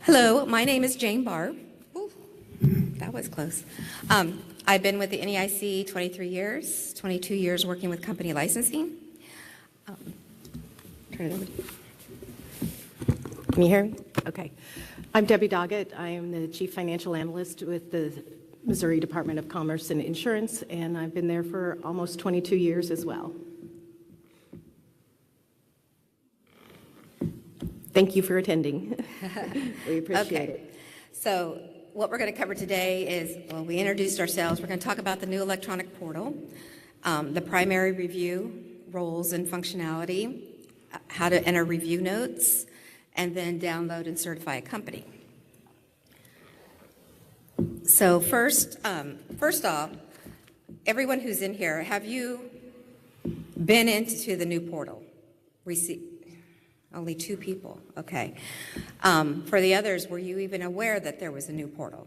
Hello, my name is Jane Barr. Ooh, that was close. I've been with the NEIC 23 years, 22 years working with company licensing. Turn it over to you. Can you hear me? Okay. I'm Debbie Doggett. I am the Chief Financial Analyst with the Missouri Department of Commerce and Insurance, and I've been there for almost 22 years as well. Thank you for attending. We appreciate it. So what we're going to cover today is, well, we introduced ourselves. We're going to talk about the new electronic portal, the primary review roles and functionality, how to enter review notes, and then download and certify a company. So first off, everyone who's in here, have you been into the new portal? Only 2 people, okay. For the others, were you even aware that there was a new portal?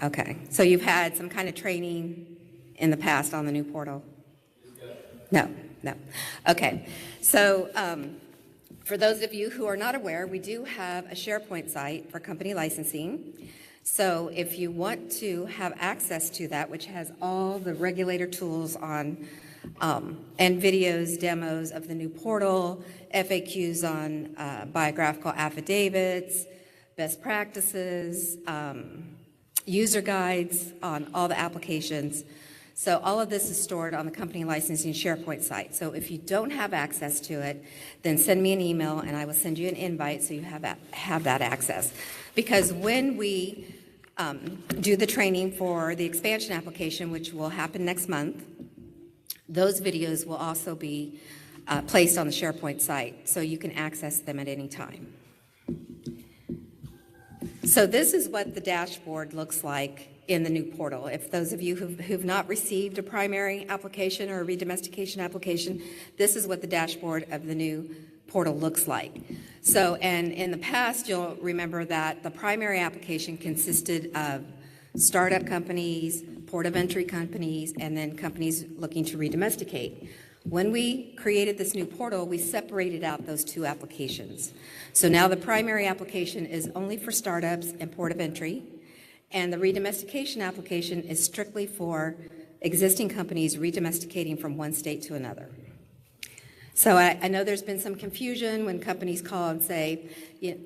Okay, so you've had some kind of training in the past on the new portal? No. Okay, so for those of you who are not aware, we do have a SharePoint site for company licensing. So if you want to have access to that, which has all the regulator tools on and videos, demos of the new portal, FAQs on biographical affidavits, best practices, user guides on all the applications. So all of this is stored on the company licensing SharePoint site. So if you don't have access to it, then send me an email and I will send you an invite so you have that access. Because when we do the training for the expansion application, which will happen next month, those videos will also be placed on the SharePoint site, so you can access them at any time. So this is what the dashboard looks like in the new portal. If those of you who've not received a primary application or a redomestication application, this is what the dashboard of the new portal looks like. So, and in the past, you'll remember that the primary application consisted of startup companies, port of entry companies, and then companies looking to redomesticate. When we created this new portal, we separated out those 2 applications. So now the primary application is only for startups and port of entry, and the redomestication application is strictly for existing companies redomesticating from one state to another. So I know there's been some confusion when companies call and say,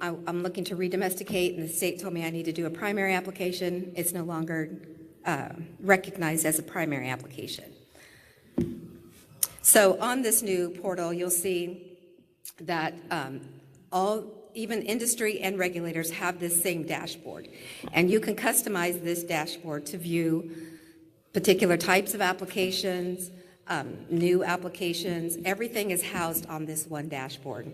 I'm looking to redomesticate, and the state told me I need to do a primary application. It's no longer recognized as a primary application. So on this new portal, you'll see that even industry and regulators have this same dashboard. And you can customize this dashboard to view particular types of applications, new applications. Everything is housed on this one dashboard.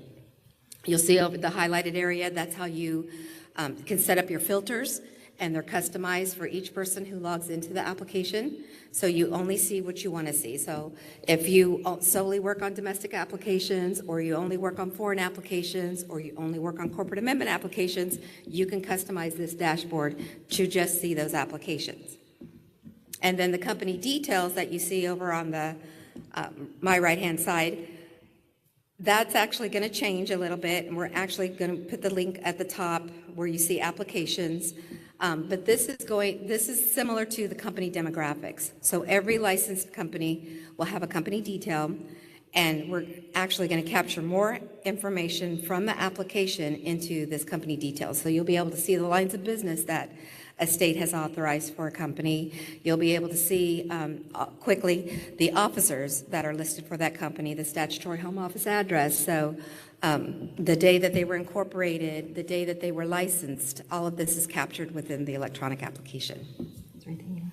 You'll see over the highlighted area, that's how you can set up your filters, and they're customized for each person who logs into the application. So you only see what you want to see. So if you solely work on domestic applications, or you only work on foreign applications, or you only work on corporate amendment applications, you can customize this dashboard to just see those applications. And then the company details that you see over on the my right-hand side, that's actually going to change a little bit, and we're actually going to put the link at the top where you see applications. But this is similar to the company demographics. So every licensed company will have a company detail, and we're actually going to capture more information from the application into this company detail. So you'll be able to see the lines of business that a state has authorized for a company. You'll be able to see quickly the officers that are listed for that company, the statutory home office address. So the day that they were incorporated, the day that they were licensed, all of this is captured within the electronic application. Is there anything in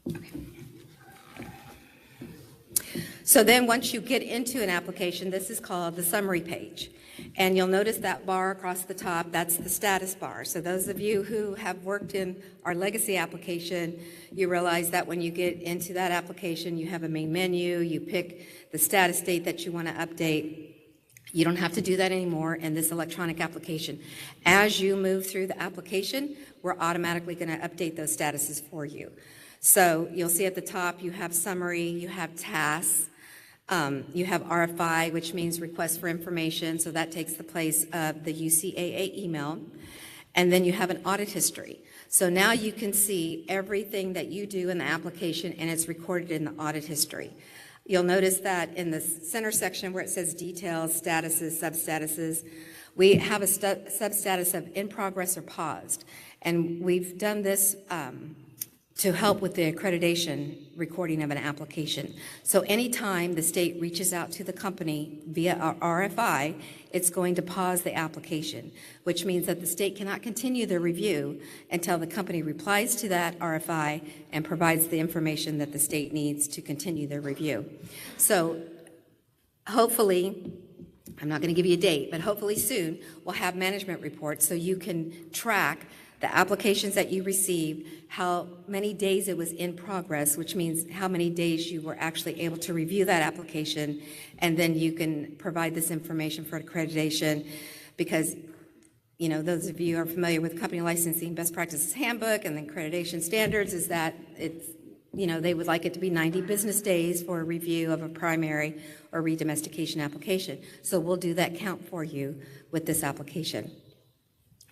that? Okay. So then once you get into an application, this is called the summary page. And you'll notice that bar across the top, that's the status bar. So those of you who have worked in our legacy application, you realize that when you get into that application, you have a main menu, you pick the status date that you want to update. You don't have to do that anymore in this electronic application. As you move through the application, we're automatically going to update those statuses for you. So you'll see at the top, you have summary, you have tasks, You have RFI, which means request for information, so that takes the place of the UCAA email. And then you have an audit history. So now you can see everything that you do in the application, and it's recorded in the audit history. You'll notice that in the center section where it says details, statuses, substatuses, we have a substatus of in progress or paused. And we've done this to help with the accreditation recording of an application. So anytime the state reaches out to the company via our RFI, it's going to pause the application, which means that the state cannot continue the review until the company replies to that RFI and provides the information that the state needs to continue the review. So hopefully, I'm not going to give you a date, but hopefully soon we'll have management reports so you can track the applications that you received, how many days it was in progress, which means how many days you were actually able to review that application, and then you can provide this information for accreditation because, you know, those of you who are familiar with company licensing best practices handbook and the accreditation standards is that it's, you know, they would like it to be 90 business days for a review of a primary or redomestication application. So we'll do that count for you with this application.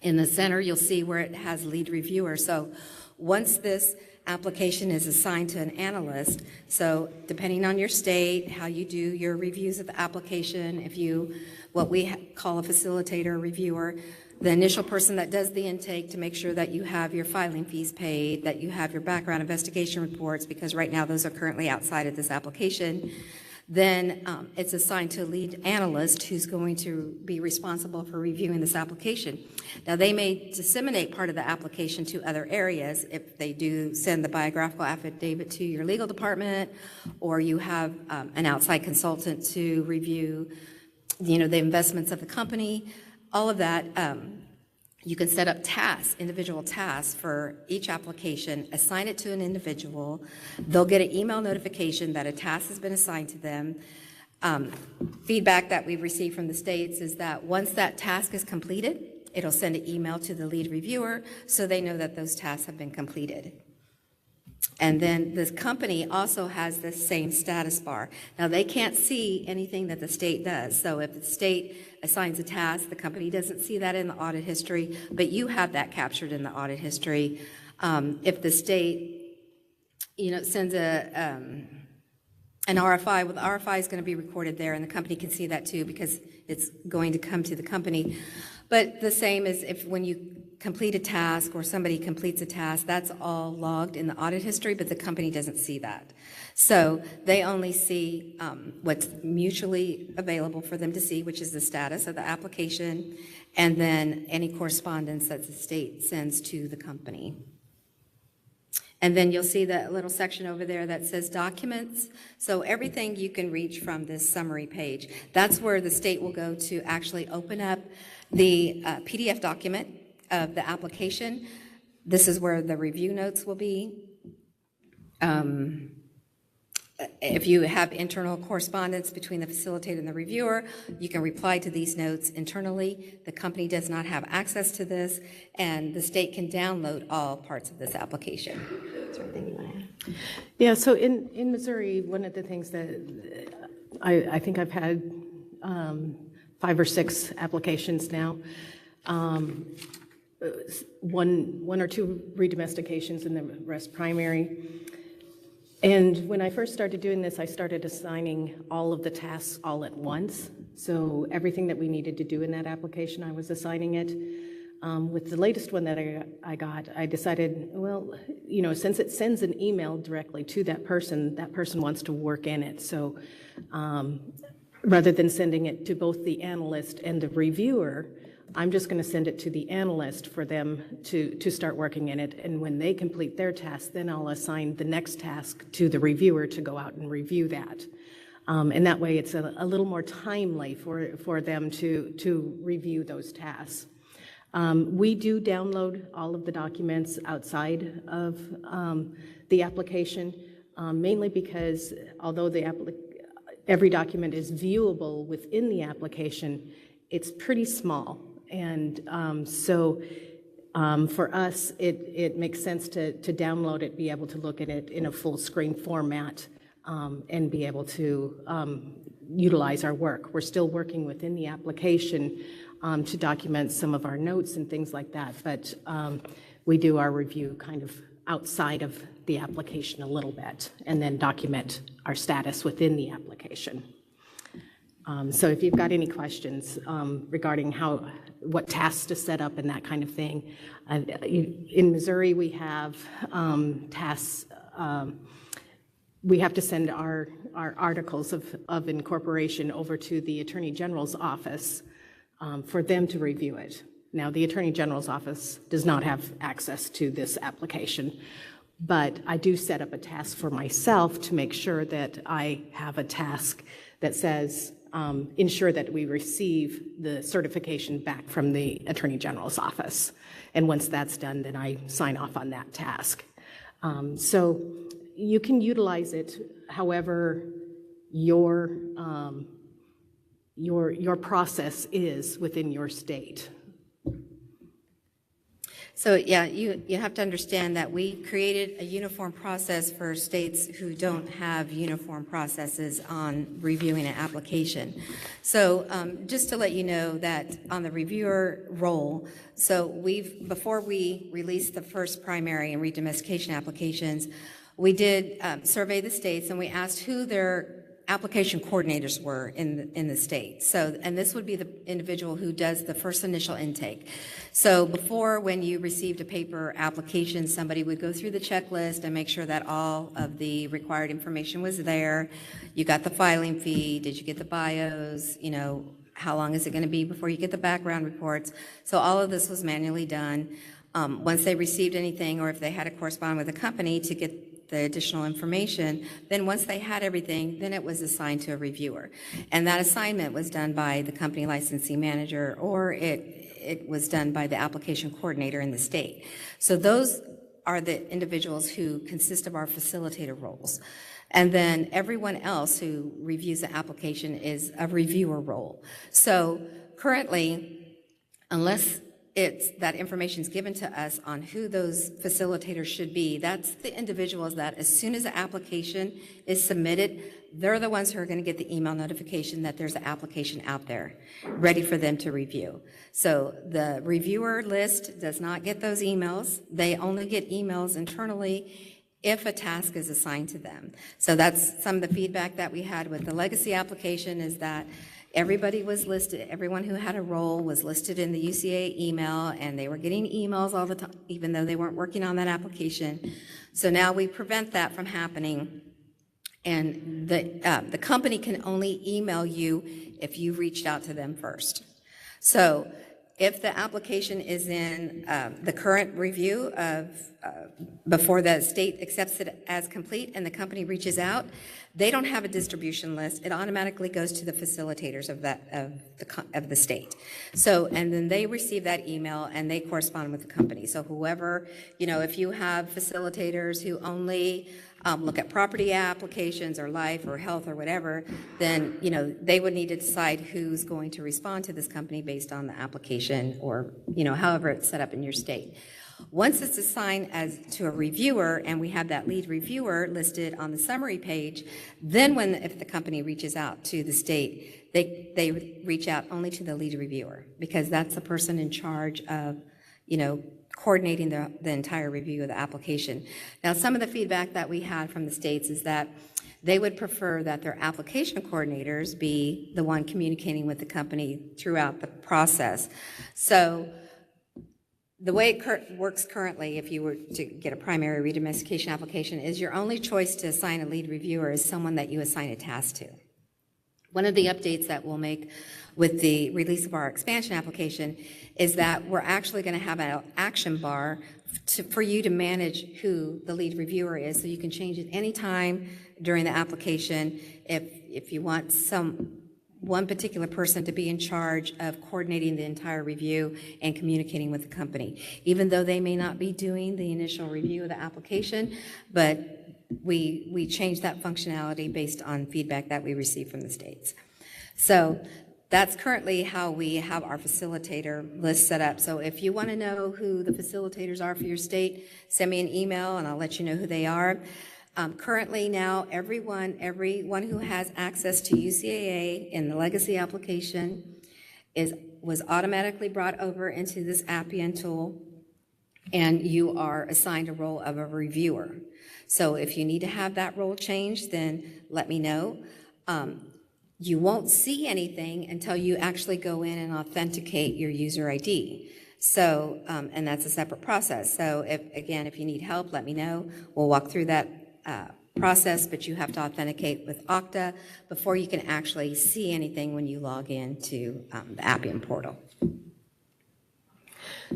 In the center, you'll see where it has lead reviewer. So once this application is assigned to an analyst, so depending on your state, how you do your reviews of the application, if you, what we call a facilitator or reviewer, the initial person that does the intake to make sure that you have your filing fees paid, that you have your background investigation reports, because right now those are currently outside of this application. Then it's assigned to a lead analyst who's going to be responsible for reviewing this application. Now, they may disseminate part of the application to other areas if they do send the biographical affidavit to your legal department, or you have an outside consultant to review, you know, the investments of the company. All of that, you can set up tasks, individual tasks for each application, assign it to an individual. They'll get an email notification that a task has been assigned to them. Feedback that we've received from the states is that once that task is completed, it'll send an email to the lead reviewer so they know that those tasks have been completed. And then this company also has the same status bar. Now, they can't see anything that the state does. So if the state assigns a task, the company doesn't see that in the audit history, but you have that captured in the audit history. If the state, you know, sends an RFI, well, the RFI is going to be recorded there, and the company can see that too because it's going to come to the company. But the same as if when you complete a task or somebody completes a task, that's all logged in the audit history, but the company doesn't see that. So they only see what's mutually available for them to see, which is the status of the application, and then any correspondence that the state sends to the company. And then you'll see that little section over there that says documents. So everything you can reach from this summary page. That's where the state will go to actually open up the PDF document of the application. This is where the review notes will be. If you have internal correspondence between the facilitator and the reviewer, you can reply to these notes internally. The company does not have access to this, and the state can download all parts of this application. Is there anything you want to add? Yeah, so in Missouri, one of the things that I think I've had 5 or 6 applications now, one or 2 redomestications and the rest primary. And when I first started doing this, I started assigning all of the tasks all at once. So everything that we needed to do in that application, I was assigning it. With the latest one that I got, I decided, well, you know, since it sends an email directly to that person wants to work in it. So rather than sending it to both the analyst and the reviewer, I'm just going to send it to the analyst for them to start working in it. And when they complete their task, then I'll assign the next task to the reviewer to go out and review that. And that way it's a little more timely for them to review those tasks. We do download all of the documents outside of the application, mainly because although every document is viewable within the application, it's pretty small. And so for us, it makes sense to download it, be able to look at it in a full screen format, and be able to utilize our work. We're still working within the application to document some of our notes and things like that, but we do our review kind of outside of the application a little bit, and then document our status within the application. So if you've got any questions regarding what tasks to set up and that kind of thing, in Missouri we have tasks. We have to send our articles of incorporation over to the Attorney General's office for them to review it. Now, the Attorney General's office does not have access to this application, but I do set up a task for myself to make sure that I have a task that says, ensure that we receive the certification back from the Attorney General's office. And once that's done, then I sign off on that task. So you can utilize it however your process is within your state. So yeah, you have to understand that we created a uniform process for states who don't have uniform processes on reviewing an application. So just to let you know that on the reviewer role, so before we released the first primary and redomestication applications, we did survey the states and we asked who their application coordinators were in the state. So, and this would be the individual who does the first initial intake. So before, when you received a paper application, somebody would go through the checklist and make sure that all of the required information was there. You got the filing fee, did you get the bios, how long is it going to be before you get the background reports? So all of this was manually done. Once they received anything, or if they had to correspond with the company to get the additional information, then once they had everything, then it was assigned to a reviewer. And that assignment was done by the company licensing manager, or it was done by the application coordinator in the state. So those are the individuals who consist of our facilitator roles. And then everyone else who reviews the application is a reviewer role. So currently, unless that information is given to us on who those facilitators should be, that's the individuals that as soon as the application is submitted, they're the ones who are going to get the email notification that there's an application out there ready for them to review. So the reviewer list does not get those emails. They only get emails internally if a task is assigned to them. So that's some of the feedback that we had with the legacy application, is that everybody was listed, everyone who had a role was listed in the UCAA email, and they were getting emails all the time, even though they weren't working on that application. So now we prevent that from happening, and the company can only email you if you reached out to them first. So if the application is in the current review of before the state accepts it as complete and the company reaches out, they don't have a distribution list. It automatically goes to the facilitators of the state. So, and then they receive that email and they correspond with the company. So whoever, if you have facilitators who only look at property applications or life or health or whatever, then, they would need to decide who's going to respond to this company based on the application, or, however it's set up in your state. Once it's assigned as to a reviewer, and we have that lead reviewer listed on the summary page, then if the company reaches out to the state, they reach out only to the lead reviewer, because that's the person in charge of, coordinating the entire review of the application. Now, some of the feedback that we had from the states is that they would prefer that their application coordinators be the one communicating with the company throughout the process. So the way it works currently, if you were to get a primary redomestication application, is your only choice to assign a lead reviewer is someone that you assign a task to. One of the updates that we'll make with the release of our expansion application is that we're actually going to have an action bar for you to manage who the lead reviewer is, so you can change it anytime during the application if you want one particular person to be in charge of coordinating the entire review and communicating with the company, even though they may not be doing the initial review of the application, but we changed that functionality based on feedback that we received from the states. So that's currently how we have our facilitator list set up. So if you want to know who the facilitators are for your state, send me an email and I'll let you know who they are. Currently now, everyone who has access to UCAA in the legacy application was automatically brought over into this Appian tool, and you are assigned a role of a reviewer. So if you need to have that role changed, then let me know. You won't see anything until you actually go in and authenticate your user ID. So, and that's a separate process. So if you need help, let me know. We'll walk through that process, but you have to authenticate with Okta before you can actually see anything when you log into the Appian portal.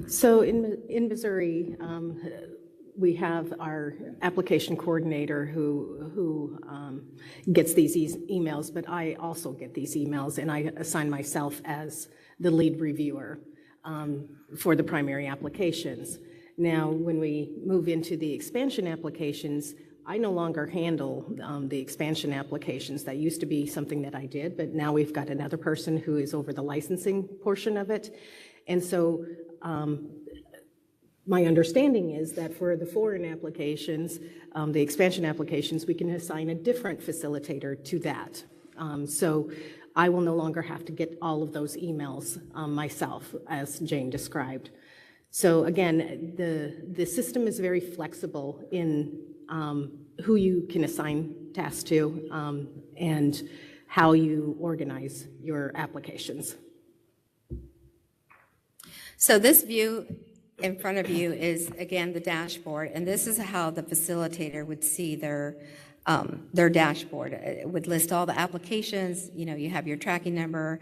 So in Missouri, we have our application coordinator who gets these emails, but I also get these emails, and I assign myself as the lead reviewer for the primary applications. Now, when we move into the expansion applications, I no longer handle the expansion applications. That used to be something that I did, but now we've got another person who is over the licensing portion of it. And so my understanding is that for the foreign applications, the expansion applications, we can assign a different facilitator to that. So I will no longer have to get all of those emails myself, as Jane described. So again, the system is very flexible in who you can assign tasks to and how you organize your applications. So this view in front of you is, again, the dashboard, and this is how the facilitator would see their dashboard. It would list all the applications. You know, you have your tracking number,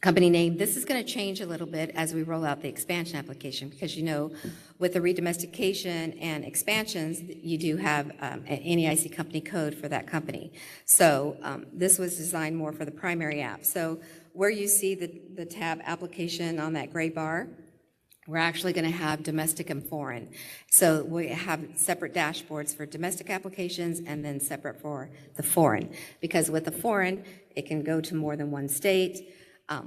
company name. This is going to change a little bit as we roll out the expansion application, because, you know, with the redomestication and expansions, you do have an NEIC company code for that company. So this was designed more for the primary app. So where you see the tab application on that gray bar, we're actually going to have domestic and foreign. So we have separate dashboards for domestic applications and then separate for the foreign. Because with the foreign, it can go to more than one state.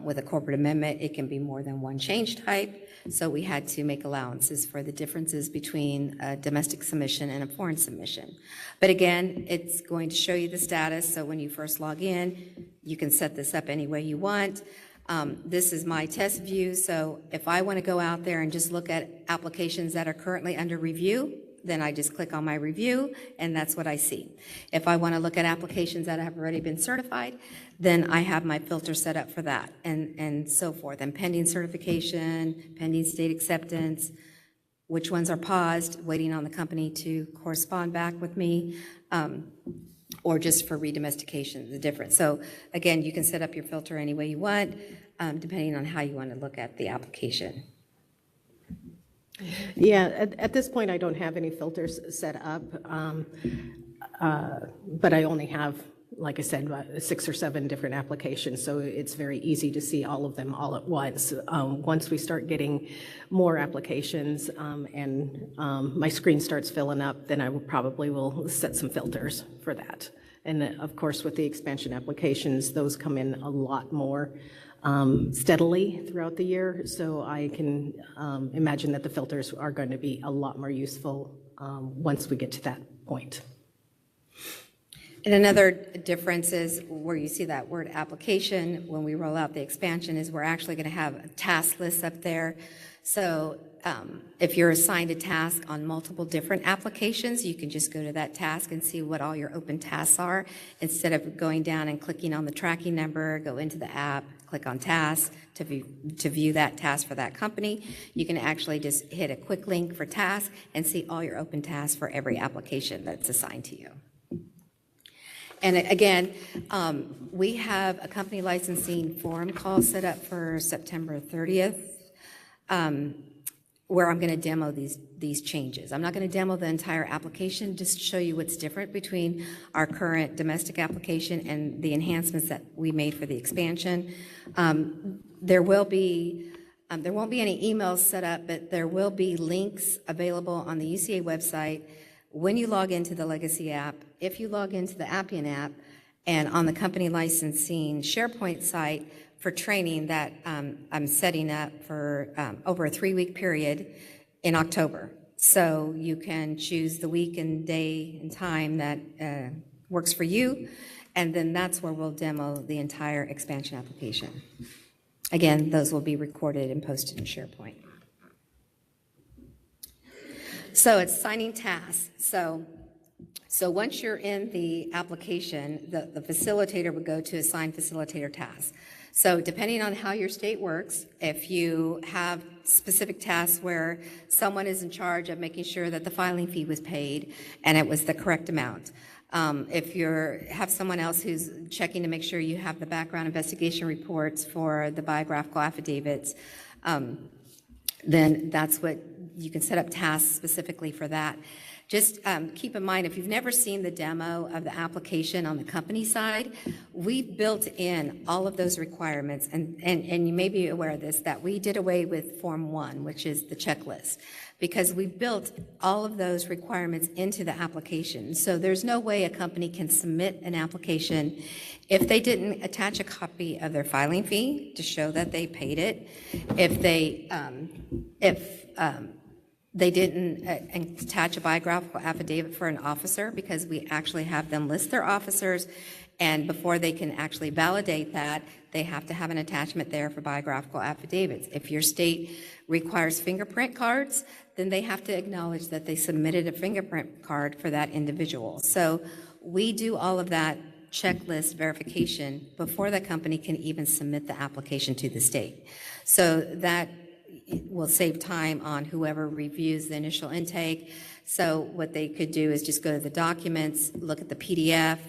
With a corporate amendment, it can be more than one change type. So we had to make allowances for the differences between a domestic submission and a foreign submission. But again, it's going to show you the status. So when you first log in, you can set this up any way you want. This is my test view, so if I want to go out there and just look at applications that are currently under review, then I just click on my review, and that's what I see. If I want to look at applications that have already been certified, then I have my filter set up for that, and so forth. And pending certification, pending state acceptance, which ones are paused, waiting on the company to correspond back with me, or just for redomestication, the difference. So again, you can set up your filter any way you want, depending on how you want to look at the application. Yeah, at this point, I don't have any filters set up, but I only have, like I said, about 6 or 7 different applications, so it's very easy to see all of them all at once. Once we start getting more applications and my screen starts filling up, then I probably will set some filters for that. And of course, with the expansion applications, those come in a lot more steadily throughout the year, so I can imagine that the filters are going to be a lot more useful once we get to that point. And another difference is where you see that word application, when we roll out the expansion, is we're actually going to have a task list up there. So if you're assigned a task on multiple different applications, you can just go to that task and see what all your open tasks are, instead of going down and clicking on the tracking number, go into the app, click on tasks to view that task for that company. You can actually just hit a quick link for task and see all your open tasks for every application that's assigned to you. And again, we have a company licensing forum call set up for September 30th, where I'm going to demo these changes. I'm not going to demo the entire application, just show you what's different between our current domestic application and the enhancements that we made for the expansion. There won't be any emails set up, but there will be links available on the UCA website when you log into the legacy app, if you log into the Appian app, and on the company licensing SharePoint site for training that I'm setting up for over a 3-week period in October. So you can choose the week and day and time that works for you, and then that's where we'll demo the entire expansion application. Again, those will be recorded and posted in SharePoint. So it's signing tasks. So once you're in the application, the facilitator would go to assign facilitator tasks. So depending on how your state works, if you have specific tasks where someone is in charge of making sure that the filing fee was paid and it was the correct amount, if you have someone else who's checking to make sure you have the background investigation reports for the biographical affidavits, then that's what you can set up tasks specifically for that. Just keep in mind, if you've never seen the demo of the application on the company side, we've built in all of those requirements, and you may be aware of this, that we did away with Form 1, which is the checklist, because we built all of those requirements into the application. So there's no way a company can submit an application if they didn't attach a copy of their filing fee to show that they paid it, if they didn't attach a biographical affidavit for an officer, because we actually have them list their officers, and before they can actually validate that, they have to have an attachment there for biographical affidavits. If your state requires fingerprint cards, then they have to acknowledge that they submitted a fingerprint card for that individual. So we do all of that checklist verification before the company can even submit the application to the state. So that will save time on whoever reviews the initial intake. So what they could do is just go to the documents, look at the PDF,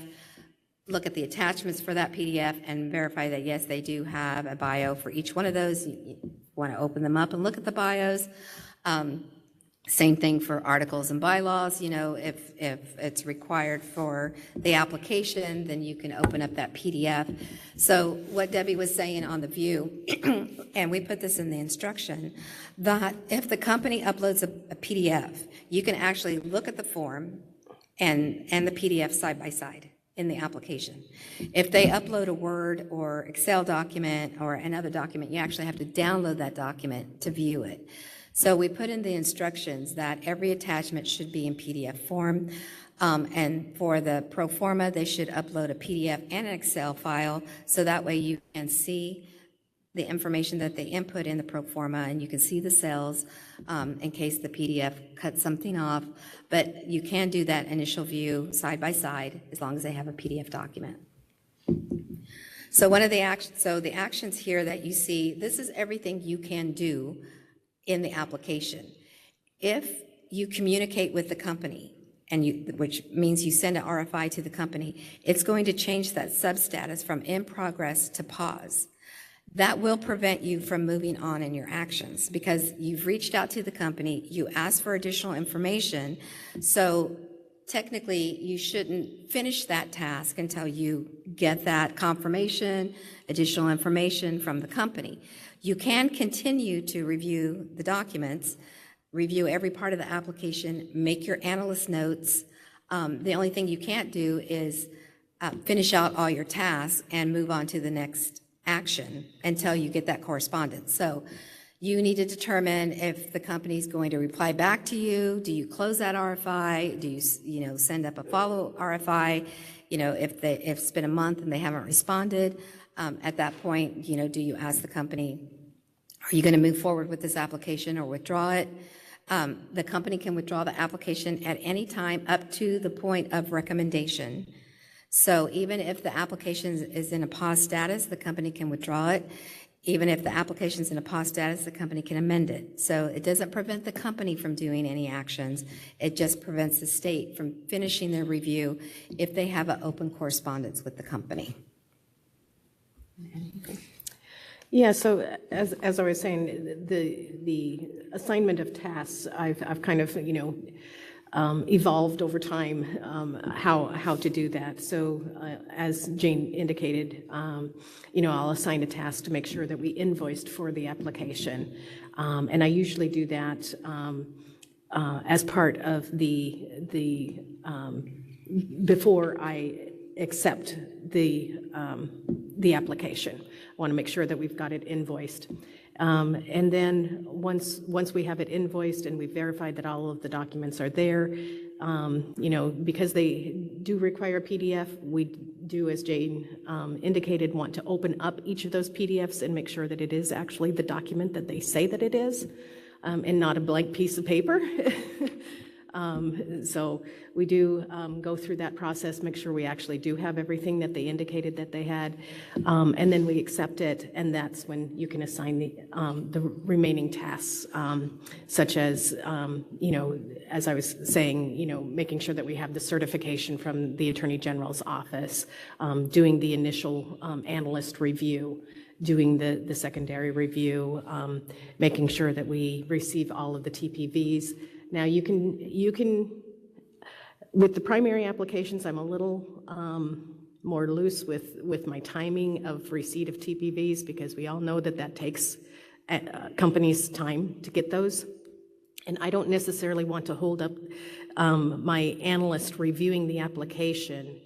look at the attachments for that PDF, and verify that, yes, they do have a bio for each one of those. You want to open them up and look at the bios. Same thing for articles and bylaws. You know, if it's required for the application, then you can open up that PDF. So what Debbie was saying on the view, and we put this in the instruction, that if the company uploads a PDF, you can actually look at the form and the PDF side by side in the application. If they upload a Word or Excel document or another document, you actually have to download that document to view it. So we put in the instructions that every attachment should be in PDF form, and for the pro forma, they should upload a PDF and an Excel file, so that way you can see the information that they input in the pro forma, and you can see the cells in case the PDF cuts something off. But you can do that initial view side by side as long as they have a PDF document. So one of the actions, the actions here that you see, this is everything you can do in the application. If you communicate with the company, which means you send an RFI to the company, it's going to change that substatus from in progress to pause. That will prevent you from moving on in your actions, because you've reached out to the company, you asked for additional information, so technically you shouldn't finish that task until you get that confirmation, additional information from the company. You can continue to review the documents, review every part of the application, make your analyst notes. The only thing you can't do is finish out all your tasks and move on to the next action until you get that correspondence. So you need to determine if the company's going to reply back to you. Do you close that RFI? Do you send up a follow RFI? If it's been a month and they haven't responded, at that point, do you ask the company, are you going to move forward with this application or withdraw it? The company can withdraw the application at any time up to the point of recommendation. So even if the application is in a pause status, the company can withdraw it. Even if the application is in a pause status, the company can amend it. So it doesn't prevent the company from doing any actions. It just prevents the state from finishing their review if they have an open correspondence with the company. Yeah, so as I was saying, the assignment of tasks, I've kind of, evolved over time how to do that. So as Jane indicated, I'll assign a task to make sure that we invoiced for the application. And I usually do that as part of the before I accept the application. I want to make sure that we've got it invoiced. And then once we have it invoiced and we've verified that all of the documents are there, because they do require a PDF, we do, as Jane indicated, want to open up each of those PDFs and make sure that it is actually the document that they say that it is, and not a blank piece of paper. So we do go through that process, make sure we actually do have everything that they indicated that they had, and then we accept it, and that's when you can assign the remaining tasks, such as, as I was saying, making sure that we have the certification from the Attorney General's office, doing the initial analyst review, doing the secondary review, making sure that we receive all of the TPVs. Now, you can, with the primary applications, I'm a little more loose with my timing of receipt of TPVs, because we all know that takes companies time to get those. And I don't necessarily want to hold up my analyst reviewing the application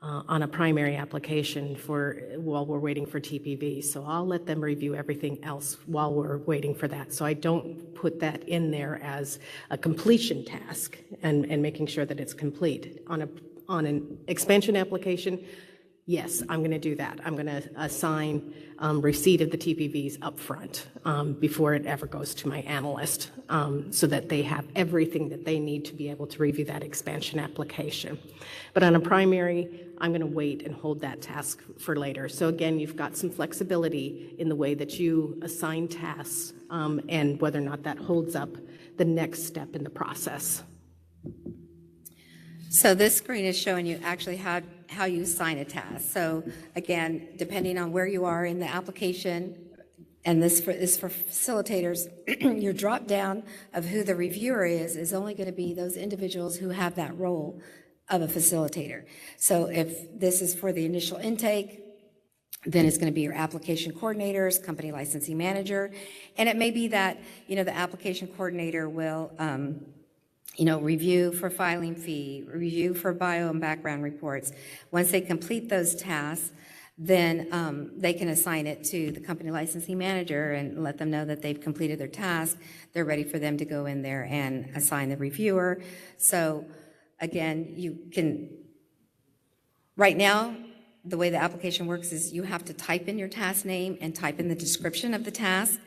on a primary application while we're waiting for TPV. So I'll let them review everything else while we're waiting for that. So I don't put that in there as a completion task and making sure that it's complete. On an expansion application, yes, I'm going to do that. I'm going to assign receipt of the TPVs up front before it ever goes to my analyst, so that they have everything that they need to be able to review that expansion application. But on a primary, I'm going to wait and hold that task for later. So again, you've got some flexibility in the way that you assign tasks and whether or not that holds up the next step in the process. So this screen is showing you actually how you assign a task. So again, depending on where you are in the application, and this is for facilitators, your drop down of who the reviewer is only going to be those individuals who have that role of a facilitator. So if this is for the initial intake, then it's going to be your application coordinators, company licensing manager, and it may be that, the application coordinator will review for filing fee, review for bio and background reports. Once they complete those tasks, then they can assign it to the company licensing manager and let them know that they've completed their task. They're ready for them to go in there and assign the reviewer. So again, you can, right now, the way the application works is you have to type in your task name and type in the description of the task.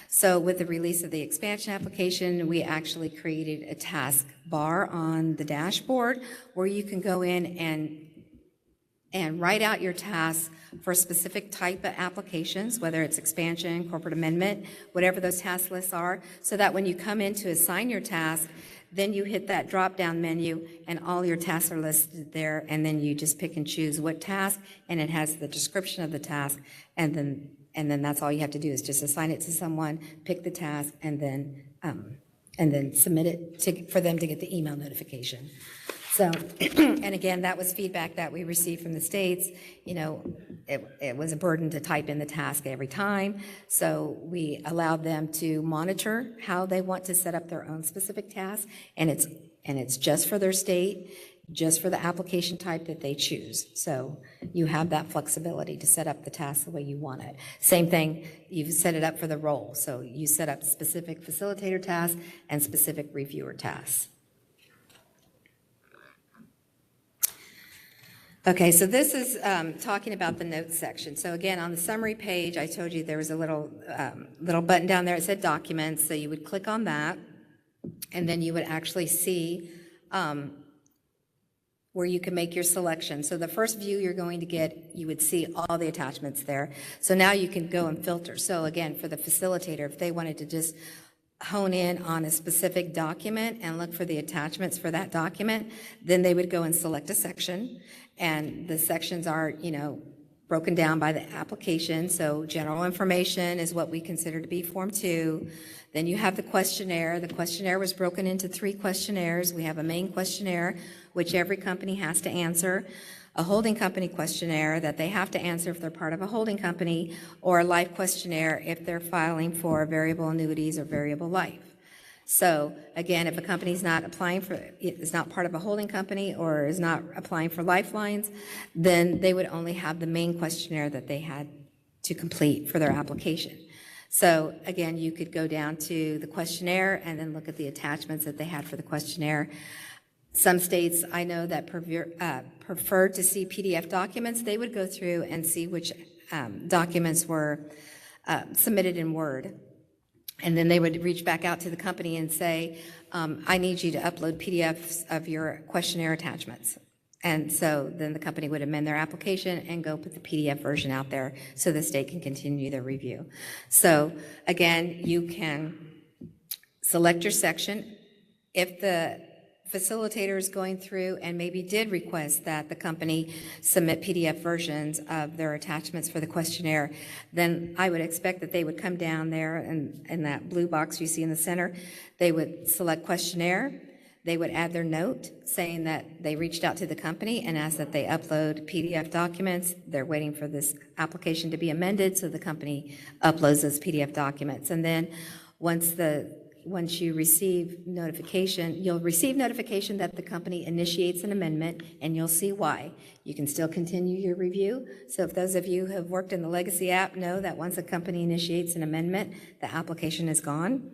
So with the release of the expansion application, we actually created a task bar on the dashboard where you can go in and write out your tasks for a specific type of applications, whether it's expansion, corporate amendment, whatever those task lists are, so that when you come in to assign your task, then you hit that drop-down menu and all your tasks are listed there, and then you just pick and choose what task, and it has the description of the task, and then that's all you have to do is just assign it to someone, pick the task, and then submit it for them to get the email notification. So, and again, that was feedback that we received from the states. It was a burden to type in the task every time. So we allowed them to monitor how they want to set up their own specific task, and it's just for their state, just for the application type that they choose. So you have that flexibility to set up the task the way you want it. Same thing, you set it up for the role. So you set up specific facilitator tasks and specific reviewer tasks. Okay, so this is talking about the notes section. So again, on the summary page, I told you there was a little button down there. It said documents, so you would click on that, and then you would actually see where you can make your selection. So the first view you're going to get, you would see all the attachments there. So now you can go and filter. So again, for the facilitator, if they wanted to just hone in on a specific document and look for the attachments for that document, then they would go and select a section. And the sections are, broken down by the application. So general information is what we consider to be Form 2. Then you have the questionnaire. The questionnaire was broken into 3 questionnaires. We have a main questionnaire, which every company has to answer, a holding company questionnaire that they have to answer if they're part of a holding company, or a life questionnaire if they're filing for variable annuities or variable life. So again, if a company is not part of a holding company or is not applying for lifelines, then they would only have the main questionnaire that they had to complete for their application. So again, you could go down to the questionnaire and then look at the attachments that they had for the questionnaire. Some states I know that prefer to see PDF documents. They would go through and see which documents were submitted in Word. And then they would reach back out to the company and say, I need you to upload PDFs of your questionnaire attachments. And so then the company would amend their application and go put the PDF version out there so the state can continue their review. So again, you can select your section. If the facilitator is going through and maybe did request that the company submit PDF versions of their attachments for the questionnaire, then I would expect that they would come down there and in that blue box you see in the center, they would select questionnaire. They would add their note saying that they reached out to the company and asked that they upload PDF documents. They're waiting for this application to be amended, so the company uploads those PDF documents. And then once you receive notification, you'll receive notification that the company initiates an amendment, and you'll see why. You can still continue your review. So if those of you who have worked in the legacy app know that once a company initiates an amendment, the application is gone.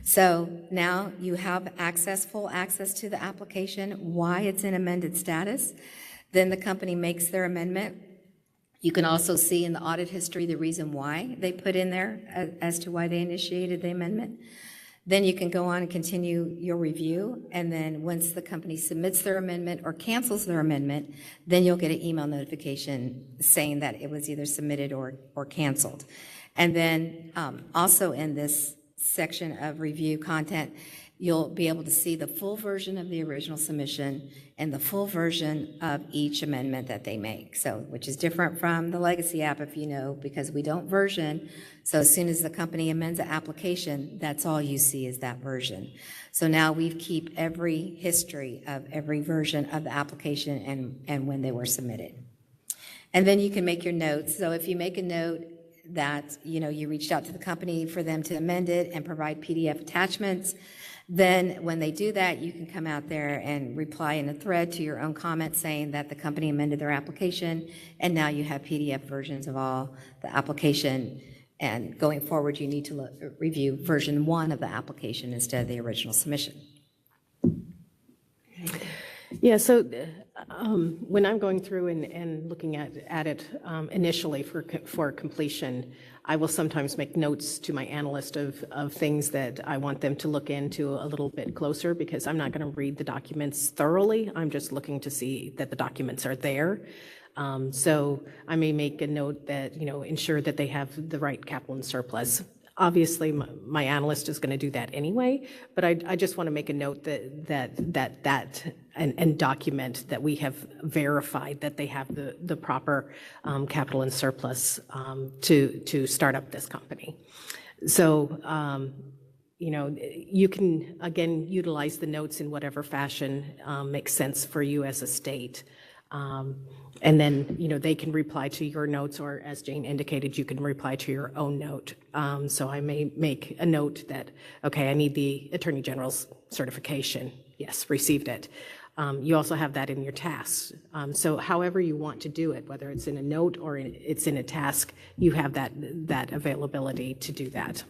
So now you have full access to the application, why it's in amended status. Then the company makes their amendment. You can also see in the audit history the reason why they put in there as to why they initiated the amendment. Then you can go on and continue your review, and then once the company submits their amendment or cancels their amendment, then you'll get an email notification saying that it was either submitted or canceled. And then also in this section of review content, you'll be able to see the full version of the original submission and the full version of each amendment that they make. So, which is different from the legacy app, if you know, because we don't version. So as soon as the company amends the application, that's all you see is that version. So now we keep every history of every version of the application and when they were submitted. And then you can make your notes. So if you make a note that, you reached out to the company for them to amend it and provide PDF attachments, then when they do that, you can come out there and reply in a thread to your own comment saying that the company amended their application, and now you have PDF versions of all the application. And going forward, you need to review version 1 of the application instead of the original submission. Yeah, so when I'm going through and looking at it initially for completion, I will sometimes make notes to my analyst of things that I want them to look into a little bit closer, because I'm not going to read the documents thoroughly. I'm just looking to see that the documents are there. So I may make a note that, ensure that they have the right capital and surplus. Obviously, my analyst is going to do that anyway, but I just want to make a note that and document that we have verified that they have the proper capital and surplus to start up this company. So, you can, again, utilize the notes in whatever fashion makes sense for you as a state. And then, they can reply to your notes, or as Jane indicated, you can reply to your own note. So I may make a note that, okay, I need the Attorney General's certification. Yes, received it. You also have that in your tasks. So however you want to do it, whether it's in a note or it's in a task, you have that availability to do that.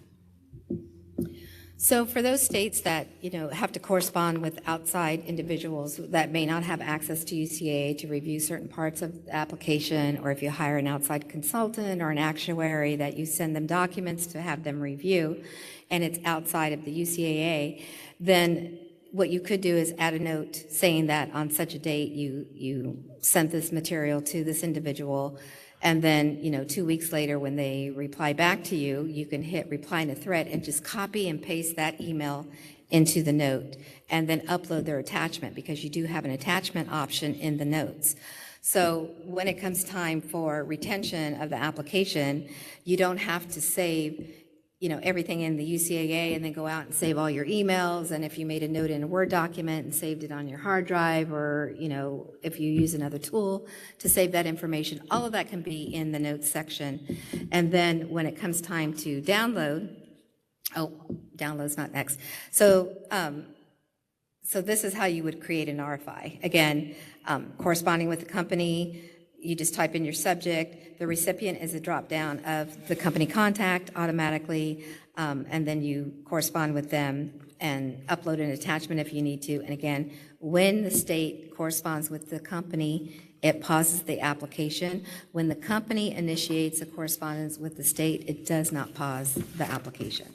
So for those states that, have to correspond with outside individuals that may not have access to UCAA to review certain parts of the application, or if you hire an outside consultant or an actuary that you send them documents to have them review, and it's outside of the UCAA, then what you could do is add a note saying that on such a date you sent this material to this individual. And then, 2 weeks later, when they reply back to you, you can hit reply in a thread and just copy and paste that email into the note and then upload their attachment, because you do have an attachment option in the notes. So when it comes time for retention of the application, you don't have to save everything in the UCAA and then go out and save all your emails. And if you made a note in a Word document and saved it on your hard drive, or, if you use another tool to save that information, all of that can be in the notes section. And then when it comes time to download, download's not next. So this is how you would create an RFI. Again, corresponding with the company, you just type in your subject. The recipient is a drop-down of the company contact automatically, and then you correspond with them and upload an attachment if you need to. And again, when the state corresponds with the company, it pauses the application. When the company initiates a correspondence with the state, it does not pause the application.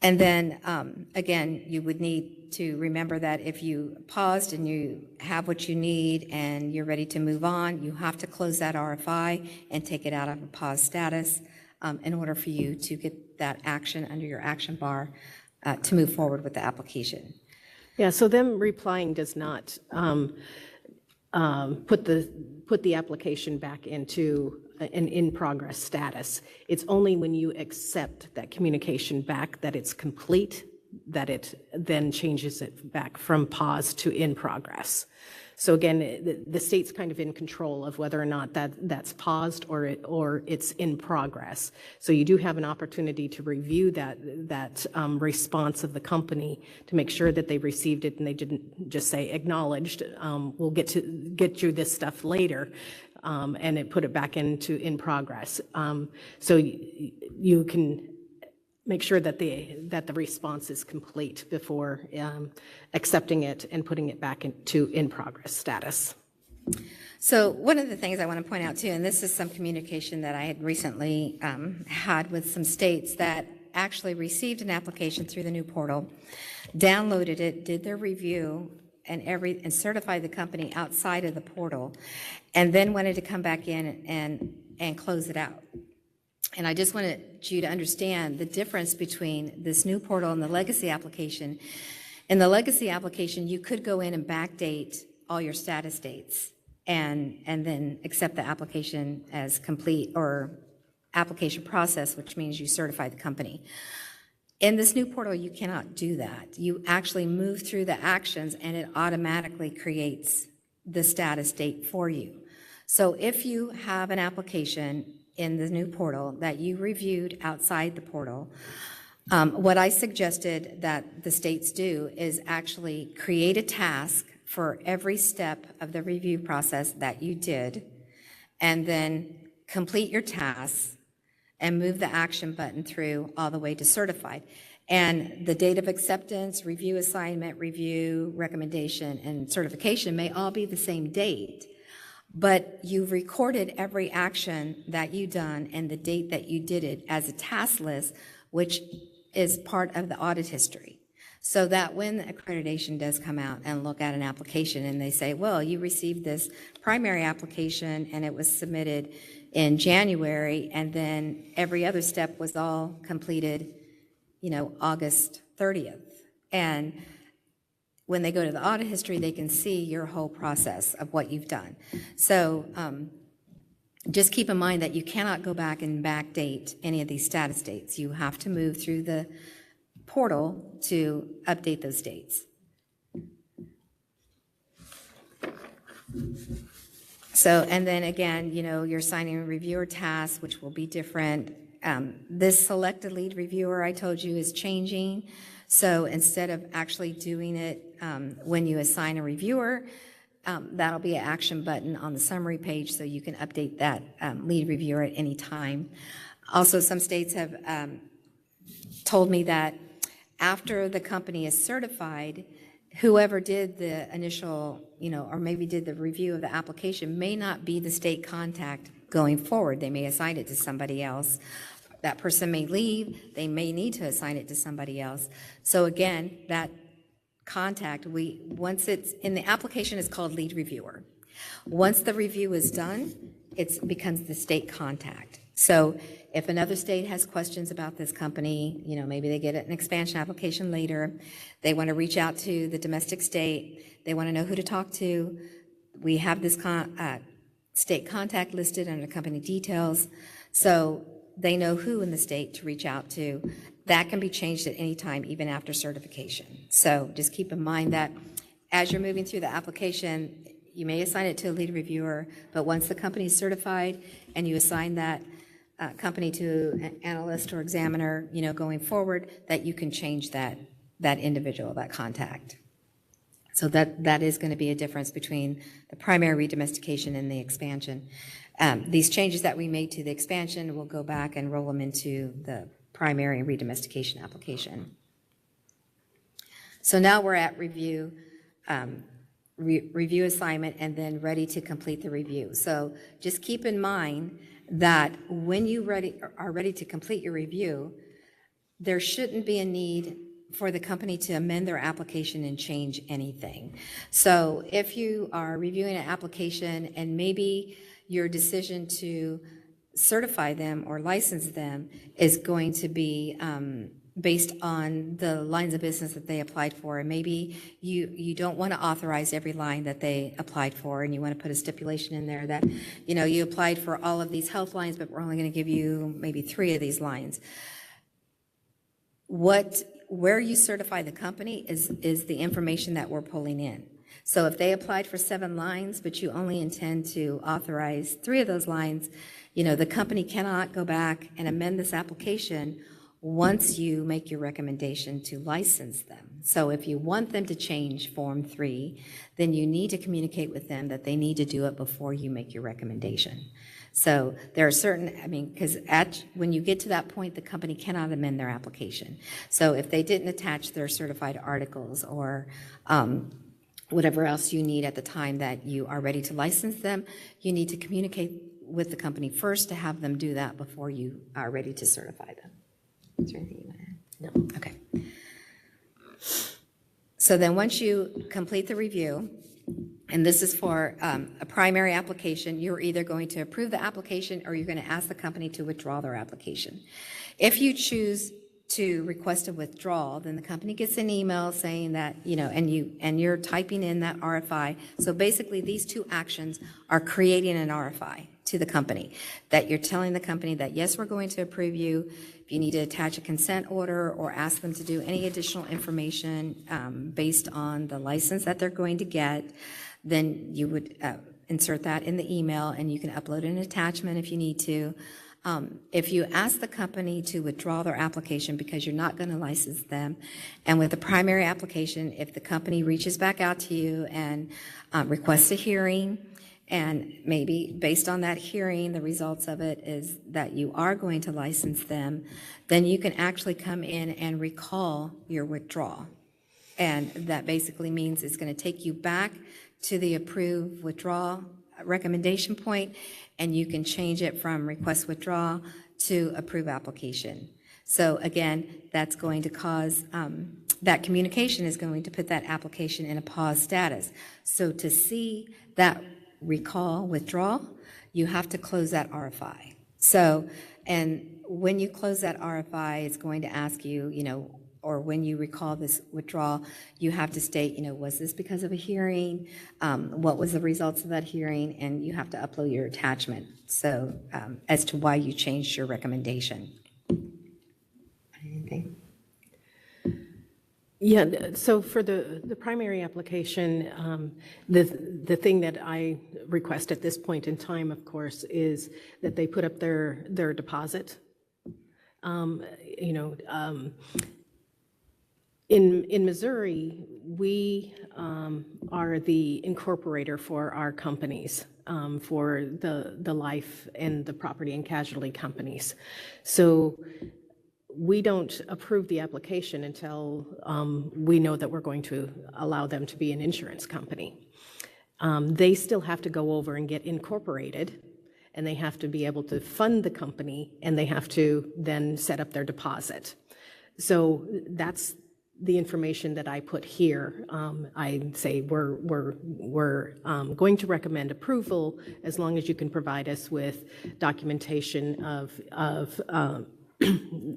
And then, again, you would need to remember that if you paused and you have what you need and you're ready to move on, you have to close that RFI and take it out of a pause status in order for you to get that action under your action bar to move forward with the application. Yeah, so them replying does not put the application back into an in-progress status. It's only when you accept that communication back that it's complete, that it then changes it back from pause to in progress. So again, the state's kind of in control of whether or not that's paused or it's in progress. So you do have an opportunity to review that response of the company to make sure that they received it and they didn't just say acknowledged. We'll get you this stuff later, and it put it back into in progress. So you can make sure that the response is complete before accepting it and putting it back into in-progress status. So one of the things I want to point out too, and this is some communication that I had recently had with some states that actually received an application through the new portal, downloaded it, did their review, and certified the company outside of the portal, and then wanted to come back in and close it out. And I just wanted you to understand the difference between this new portal and the legacy application. In the legacy application, you could go in and backdate all your status dates and then accept the application as complete or application process, which means you certify the company. In this new portal, you cannot do that. You actually move through the actions and it automatically creates the status date for you. So if you have an application in the new portal that you reviewed outside the portal, what I suggested that the states do is actually create a task for every step of the review process that you did, and then complete your tasks and move the action button through all the way to certified. And the date of acceptance, review assignment, review, recommendation, and certification may all be the same date, but you've recorded every action that you've done and the date that you did it as a task list, which is part of the audit history. So that when the accreditation does come out and look at an application and they say, well, you received this primary application and it was submitted in January, and then every other step was all completed, August 30th. And when they go to the audit history, they can see your whole process of what you've done. So just keep in mind that you cannot go back and backdate any of these status dates. You have to move through the portal to update those dates. So, and then again, you're assigning a reviewer task, which will be different. This selected lead reviewer I told you is changing. So instead of actually doing it when you assign a reviewer, that'll be an action button on the summary page so you can update that lead reviewer at any time. Also, some states have told me that after the company is certified, whoever did the initial, or maybe did the review of the application may not be the state contact going forward. They may assign it to somebody else. That person may leave. They may need to assign it to somebody else. So again, that contact, once it's in the application, is called lead reviewer. Once the review is done, it becomes the state contact. So if another state has questions about this company, maybe they get an expansion application later, they want to reach out to the domestic state, they want to know who to talk to, we have this state contact listed under company details, so they know who in the state to reach out to. That can be changed at any time, even after certification. So just keep in mind that as you're moving through the application, you may assign it to a lead reviewer, but once the company is certified and you assign that company to an analyst or examiner, going forward, that you can change that individual, that contact. So that is going to be a difference between the primary redomestication and the expansion. These changes that we made to the expansion, we'll go back and roll them into the primary redomestication application. So now we're at review, review assignment, and then ready to complete the review. So just keep in mind that when you are ready to complete your review, there shouldn't be a need for the company to amend their application and change anything. So if you are reviewing an application and maybe your decision to certify them or license them is going to be based on the lines of business that they applied for, and maybe you don't want to authorize every line that they applied for, and you want to put a stipulation in there that, you know, you applied for all of these health lines, but we're only going to give you maybe 3 of these lines. Where you certify the company is the information that we're pulling in. So if they applied for 7 lines, but you only intend to authorize 3 of those lines, you know, the company cannot go back and amend this application once you make your recommendation to license them. So if you want them to change Form 3, then you need to communicate with them that they need to do it before you make your recommendation. So there are certain, I mean, because when you get to that point, the company cannot amend their application. So if they didn't attach their certified articles or whatever else you need at the time that you are ready to license them, you need to communicate with the company first to have them do that before you are ready to certify them. Is there anything you want to add? No. Okay. So then once you complete the review, and this is for a primary application, you're either going to approve the application or you're going to ask the company to withdraw their application. If you choose to request a withdrawal, then the company gets an email saying that, you know, and you're typing in that RFI. So basically these 2 actions are creating an RFI to the company, that you're telling the company that, yes, we're going to approve you. If you need to attach a consent order or ask them to do any additional information based on the license that they're going to get, then you would insert that in the email, and you can upload an attachment if you need to. If you ask the company to withdraw their application because you're not going to license them, and with the primary application, if the company reaches back out to you and requests a hearing, and maybe based on that hearing, the results of it is that you are going to license them, then you can actually come in and recall your withdrawal. And that basically means it's going to take you back to the approve withdrawal recommendation point, and you can change it from request withdrawal to approve application. So again, that's going to cause, that communication is going to put that application in a pause status. So to see that recall withdrawal, you have to close that RFI. So, and when you close that RFI, it's going to ask you, you know, or when you recall this withdrawal, you have to state, you know, was this because of a hearing? What was the results of that hearing? And you have to upload your attachment. So as to why you changed your recommendation. Anything? Yeah, so for the primary application, the thing that I request at this point in time, of course, is that they put up their deposit. You know, in Missouri, we are the incorporator for our companies, for the life and the property and casualty companies. So we don't approve the application until we know that we're going to allow them to be an insurance company. They still have to go over and get incorporated, and they have to be able to fund the company, and they have to then set up their deposit. So that's the information that I put here. I say we're going to recommend approval as long as you can provide us with documentation of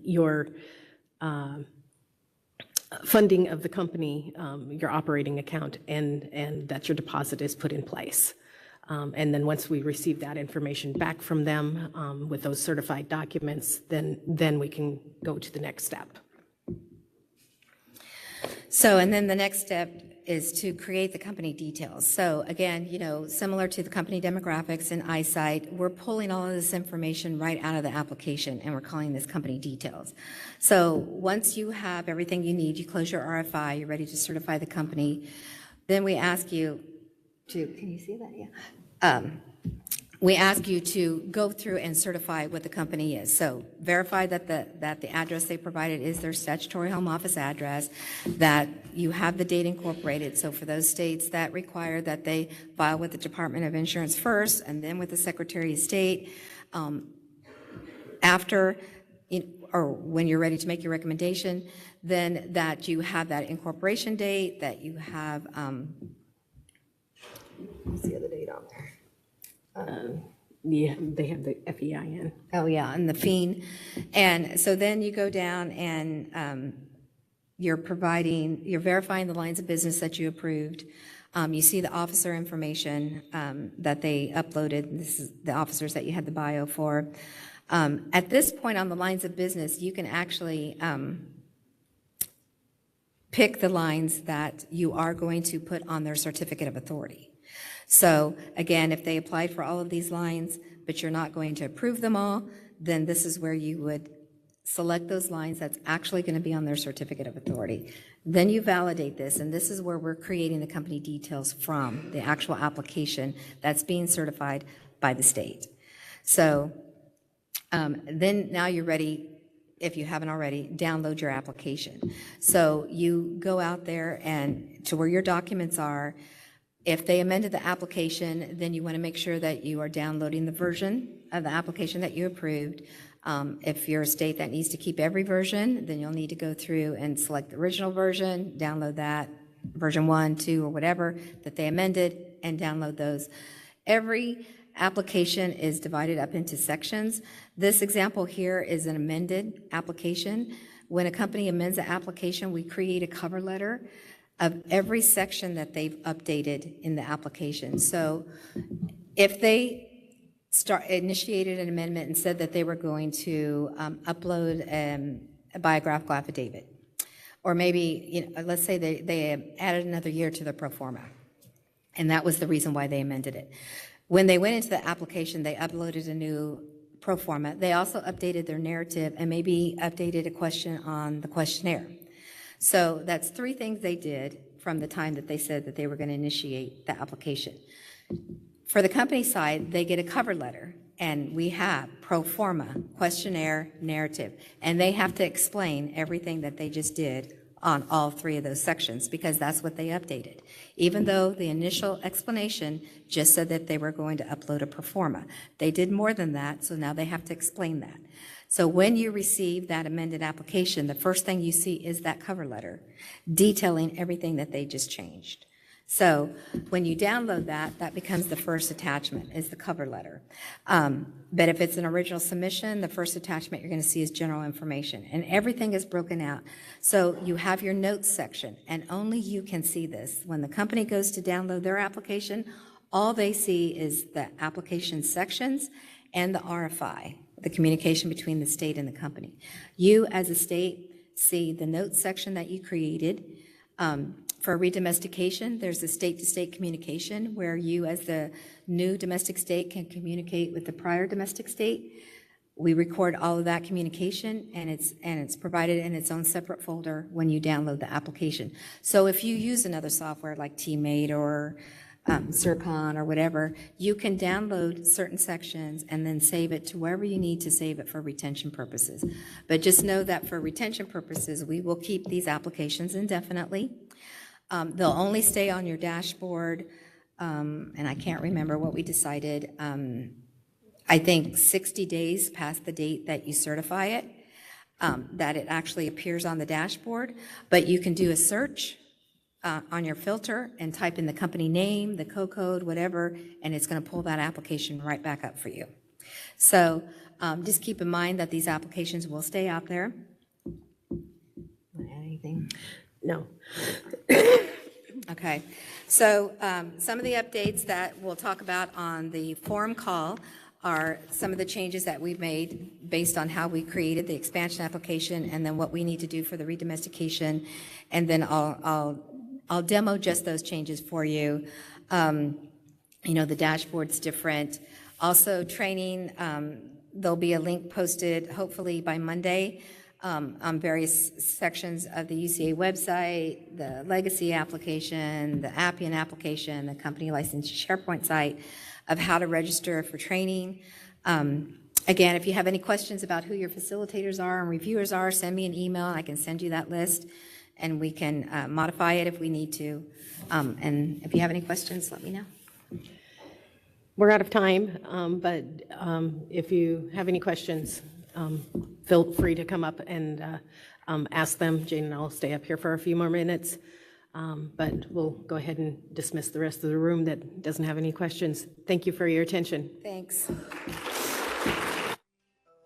your funding of the company, your operating account, and that your deposit is put in place. And then once we receive that information back from them with those certified documents, then we can go to the next step. So, and then the next step is to create the company details. So again, you know, similar to the company demographics and eyesight, we're pulling all of this information right out of the application, and we're calling this company details. So once you have everything you need, you close your RFI, you're ready to certify the company, Then we ask you to, can you see that? Yeah. We ask you to go through and certify what the company is. So verify that the address they provided is their statutory home office address, that you have the date incorporated. So for those states that require that they file with the Department of Insurance first and then with the Secretary of State, after, or when you're ready to make your recommendation, then that you have that incorporation date, that you have, what's the other date on there? Yeah, they have the FEIN. Oh, yeah, and the FEIN. And so then you go down and you're verifying the lines of business that you approved. You see the officer information that they uploaded. This is the officers that you had the bio for. At this point on the lines of business, you can actually pick the lines that you are going to put on their certificate of authority. So again, if they applied for all of these lines, but you're not going to approve them all, then this is where you would select those lines that's actually going to be on their certificate of authority. Then you validate this, and this is where we're creating the company details from, the actual application that's being certified by the state. So then now you're ready, if you haven't already, download your application. So you go out there and to where your documents are. If they amended the application, then you want to make sure that you are downloading the version of the application that you approved. If you're a state that needs to keep every version, then you'll need to go through and select the original version, download that, version 1, 2, or whatever that they amended, and download those. Every application is divided up into sections. This example here is an amended application. When a company amends the application, we create a cover letter of every section that they've updated in the application. So if they initiated an amendment and said that they were going to upload a biographical affidavit, or maybe, let's say they added another year to the pro forma, and that was the reason why they amended it. When they went into the application, they uploaded a new pro forma. They also updated their narrative and maybe updated a question on the questionnaire. So that's 3 things they did from the time that they said that they were going to initiate the application. For the company side, they get a cover letter, and we have pro forma, questionnaire, narrative, and they have to explain everything that they just did on all 3 of those sections because that's what they updated. Even though the initial explanation just said that they were going to upload a pro forma. They did more than that, so now they have to explain that. So when you receive that amended application, the first thing you see is that cover letter detailing everything that they just changed. So when you download that, that becomes the first attachment, is the cover letter. But if it's an original submission, the first attachment you're going to see is general information, and everything is broken out. So you have your notes section, and only you can see this. When the company goes to download their application, all they see is the application sections and the RFI, the communication between the state and the company. You, as a state, see the notes section that you created. For redomestication, there's a state-to-state communication where you, as the new domestic state, can communicate with the prior domestic state. We record all of that communication, and it's provided in its own separate folder when you download the application. So if you use another software like Teammate or Zircon or whatever, you can download certain sections and then save it to wherever you need to save it for retention purposes. But just know that for retention purposes, we will keep these applications indefinitely. They'll only stay on your dashboard, and I can't remember what we decided. I think 60 days past the date that you certify it, that it actually appears on the dashboard. But you can do a search on your filter and type in the company name, the code, whatever, and it's going to pull that application right back up for you. So just keep in mind that these applications will stay out there. Want to add anything? No. Okay. So some of the updates that we'll talk about on the forum call are some of the changes that we've made based on how we created the expansion application and then what we need to do for the redomestication. And then I'll demo just those changes for you. The dashboard's different. Also training, there'll be a link posted hopefully by Monday on various sections of the UCA website, the legacy application, the Appian application, the company license SharePoint site of how to register for training. Again, if you have any questions about who your facilitators are and reviewers are, send me an email. I can send you that list, and we can modify it if we need to. And if you have any questions, let me know. We're out of time, but if you have any questions, feel free to come up and ask them. Jane and I will stay up here for a few more minutes, but we'll go ahead and dismiss the rest of the room that doesn't have any questions. Thank you for your attention. Thanks.